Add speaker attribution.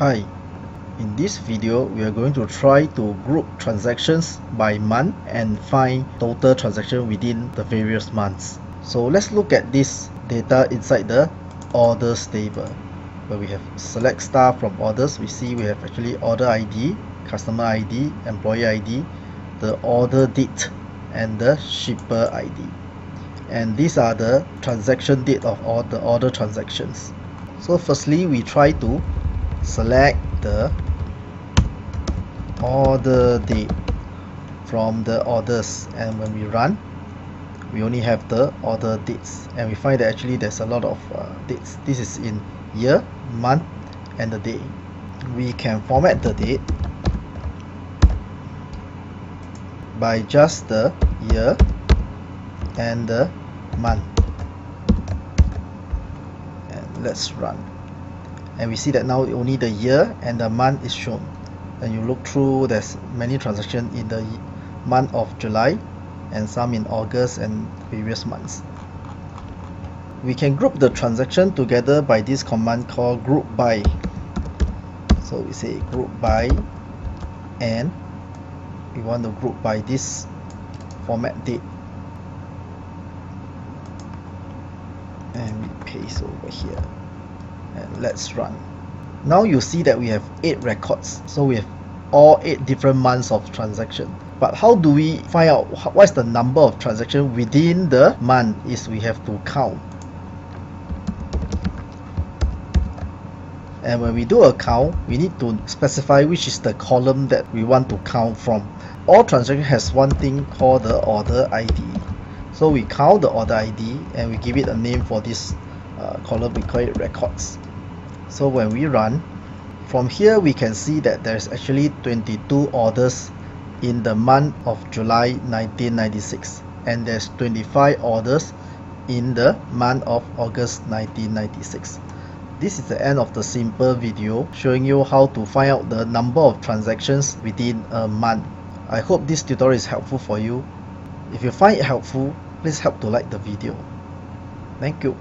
Speaker 1: Hi, in this video we are going to try to group transactions by month and find total transaction within the various months. So let's look at this data inside the orders table, where we have select star from orders. We see we have actually order ID, customer ID, employee ID, the order date and the shipper ID, and these are the transaction date of all the order transactions. So firstly, we try to select the order date from the orders, and when we run, we only have the order dates, and we find that actually there's a lot of dates. This is in year, month and the day. We can format the date by just the year and the month, and let's run. And we see that now only the year and the month is shown. And you look through, there's many transactions in the month of July and some in August and various months. We can group the transaction together by this command called GroupBy. So we say GroupBy, and we want to group by this format date, and we paste over here, and let's run. Now you see that we have 8 records, so we have all 8 different months of transaction. But how do we find out what's the number of transactions within the month? Is we have to count. And when we do a count, we need to specify which is the column that we want to count from. All transaction has one thing called the order ID. So we count the order ID and we give it a name for this column. We call it records. So when we run, from here we can see that there's actually 22 orders in the month of July 1996, and there's 25 orders in the month of August 1996. This is the end of the simple video showing you how to find out the number of transactions within a month. I hope this tutorial is helpful for you. If you find it helpful, please help to like the video. Thank you.